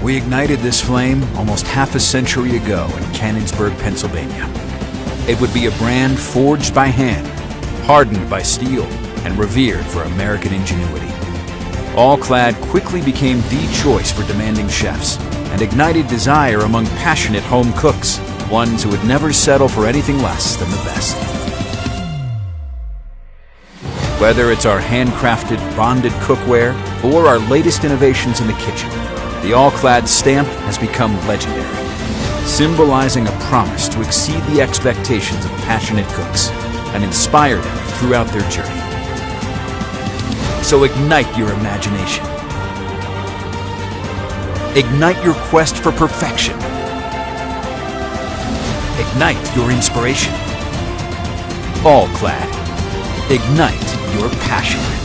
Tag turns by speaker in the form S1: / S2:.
S1: We ignited this flame almost half a century ago in Canonsburg, Pennsylvania. It would be a brand forged by hand, hardened by steel, and revered for American ingenuity. All-Clad quickly became the choice for demanding chefs and ignited desire among passionate home cooks, ones who would never settle for anything less than the best. Whether it's our handcrafted, bonded cookware or our latest innovations in the kitchen, the All-Clad stamp has become legendary, symbolizing a promise to exceed the expectations of passionate cooks and inspire them throughout their journey. So ignite your imagination. Ignite your quest for perfection. Ignite your inspiration. All-Clad. Ignite your passion.